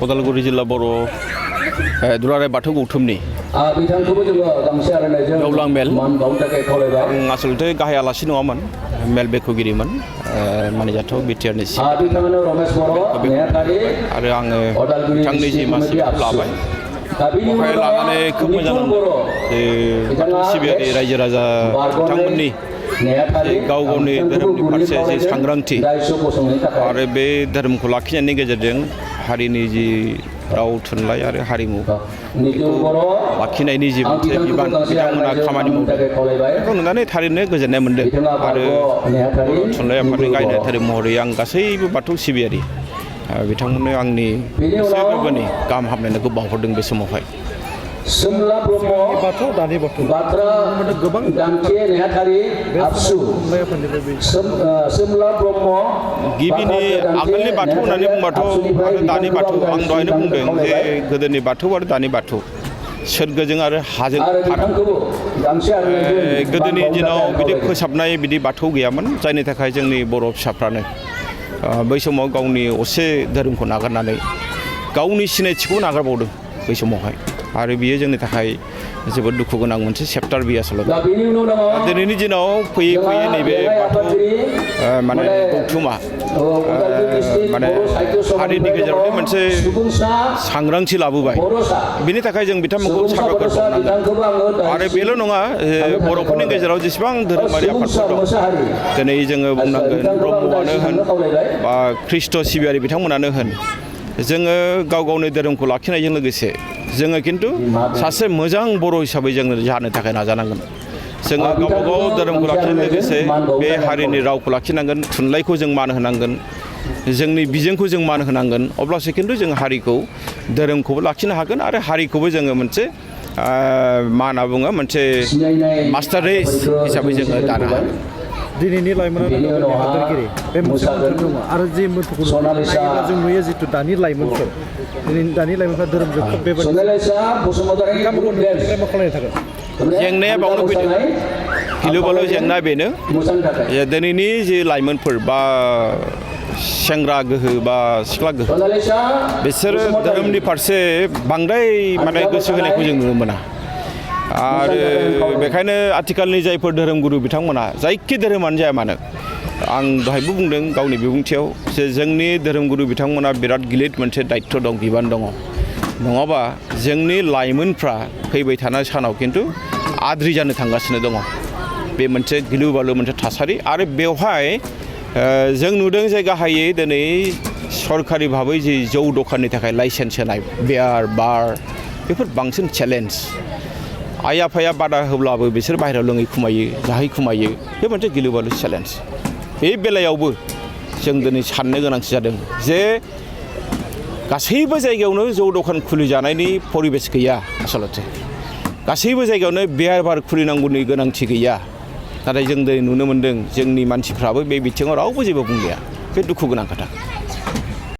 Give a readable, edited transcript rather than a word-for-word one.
उदालगुरि जिल्ला बर' दुलाराय बाथौ गौथुमनि गेवलां मेल आं आसलथे गाहाय आलासि नङामोन मेल बेखेवगिरिमोन मानिजाथाव बिटिआरनि आरो आङो बिथांनि जि मासि लाबाय बेवहाय लानानै खोब मोजां मोनदों जे बाथौ सिबियारि रायजो राजा बिथांमोननि गाव गावनि धोरोमनि फारसे जे सांग्रांथि आरो बे धोरोमखौ लाखिनायनि गेजेरजों हारिनि जि राव थुनलाइ आरो हारिमु लाखिनायनि जि मोनसे बिबान बिथांमोना खामानि मावदों बेखौ नुनानै थारैनो गोजोननाय मोनदों आरो थुनलाइ आफादनि गायनाय धोरोम महरै आं गासैबो बाथौ सिबियारि बिथांमोननो आंनि गोसो गोरबोनि गाहाम हामलायनायखौ बावहरदों बे समावहाय सोमला ब्रह्म बाथौ दानि बाथौ बाथ्रा गोबां दान्थे नेहाथारि आबसु सोमला ब्रह्म गिबिनि आगोलनि बाथौ होननानै बुंबाथ' आरो दानि बाथौ आं दहायनो बुंदों जे गोदोनि बाथौ आरो दानि बाथौ सोरगोजों आरो हाजों गोदोनि दिनाव बिदि फोसाबनाय बिदि बाथौ गैयामोन जायनि थाखाय जोंनि बर' फिसाफ्रानो बै समाव गावनि असे धोरोमखौ नागारनानै गावनि सिनायथिखौ नागारबावदों बै समावहाय आरो बियो जोंनि थाखाय जोबोद दुखु गोनां मोनसे चेप्टार बियो आसलथे दिनैनि दिनाव फैयै फैयै नैबे बाथौ माने गौथुमा माने हारिनि गेजेरावनो मोनसे सांग्रांथि लाबोबाय बिनि थाखाय जों बिथांमोनखौ साबायखर बावनांगोन आरो बेल' नङा बर'फोरनि गेजेराव जेसेबां धोरोमारि आफादफोर दं दिनै जोङो बुंनांगोन ब्रह्मआनो होन बा ख्रिस्ट' सिबियारि बिथांमोनानो होन जोङो गाव गावनि धोरोमखौ लाखिनायजों लोगोसे जोङो खिन्थु सासे मोजां बर' हिसाबै जोङो जानो थाखाय नाजानांगोन जोङो गावबागाव धोरोमखौ लाखिनायजों लोगोसे बे हारिनि रावखौ लाखिनांगोन थुनलाइखौ जों मान होनांगोन जोंनि बिजोंखौ जों मान होनांगोन अब्लासो खिन्थु जों हारिखौ धोरोमखौबो लाखिनो हागोन आरो हारिखौबो जोङो मोनसे मा होनना बुङो मोनसे मास्टार रेस हिसाबै जोङो दानो हागोन दिनैनि लाइमोनानो हादोरगिरि बे मोनसे मोन्थोर दङ आरो जे मोन्थोरखौ नायोब्ला जों नुयो जिथु दानि लाइमोनफोर दानि लाइमोनफ्रा धोरोमजों खोब बेबायदि मा खालामनो थाखाय जेंनाया बावनो फैदों गिलु बालु जेंना बेनो दिनैनि जे लाइमोनफोर बा सेंग्रा गोहो बा सिख्ला गोहो बिसोरो धोरोमनि फारसे बांद्राय माने गोसो होनायखौ जों नुनो मोना आरो बेखायनो आथिखालनि जायफोर धोरोमगुरु बिथांमोना जायखि धोरोमानो जाया मानो आं दहायबो बुंदों गावनि बिबुंथियाव जे जोंनि धोरोमगुरु बिथांमोना बिराद गिलिर मोनसे दायित्व दं बिबान दङ नङाबा जोंनि लाइमोनफ्रा फैबाय थानाय सानाव खिन्थु आद्रि जानो थांगासिनो दङ बे मोनसे गिलु बालु मोनसे थासारि आरो बेवहाय जों नुदों जे गाहायै दिनै सरकारि भाबै जि जौ दखाननि थाखाय लाइसेन्स होनाय बियार बार बेफोर बांसिन चेलेन्ज आइ आफाया बादा होब्लाबो बिसोर बाहेरायाव लोङै खुमायो जाहै खुमायो बे मोनसे गिलु बालु चेलेन्ज बे बेलायावबो जों दिनै साननो गोनांथि जादों जे गासैबो जायगायावनो जौ दखान खुलिजानायनि परिबेस गैया आसलथे गासैबो जायगायावनो बियार बार खुलिनांगौनि गोनांथि गैया नाथाय जों दिनै नुनो मोन्दों जोंनि मानसिफ्राबो बे बिथिङाव रावबो जेबो बुंलिया बे दुखु गोनां खोथा